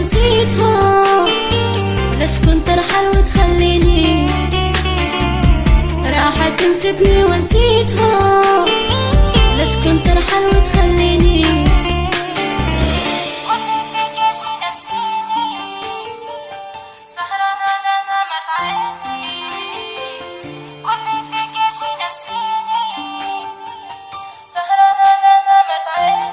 ونسيتهم. ليش كنت ارحل وتخليني، راحت نسيتني ونسيتهم. ليش كنت ارحل وتخليني، قولي فيك يا شي نسيني، سهرانة نامت عيني. قولي فيك يا شي نسيني، سهرانة نامت عيني.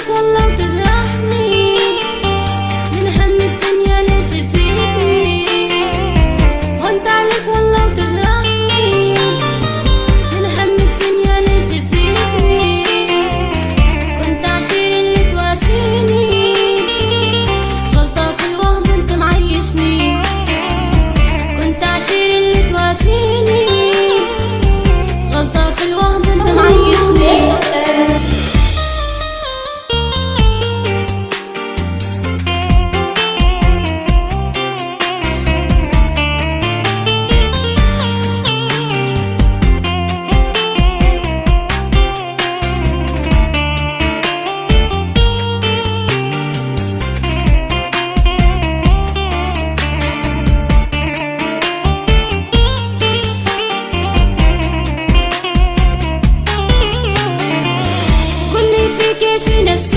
والله وتجرحني من هم الدنيا، ليش تزيدني؟ هونت عليك والله وتجرحني من هم الدنيا، ليش تزيدني؟ كنت عشير اللي تواسيني، غلطة في الوهم انت معيشني. كنت عشير اللي تواسيني، غلطة في الوهم انت معيشني. شي نسيني.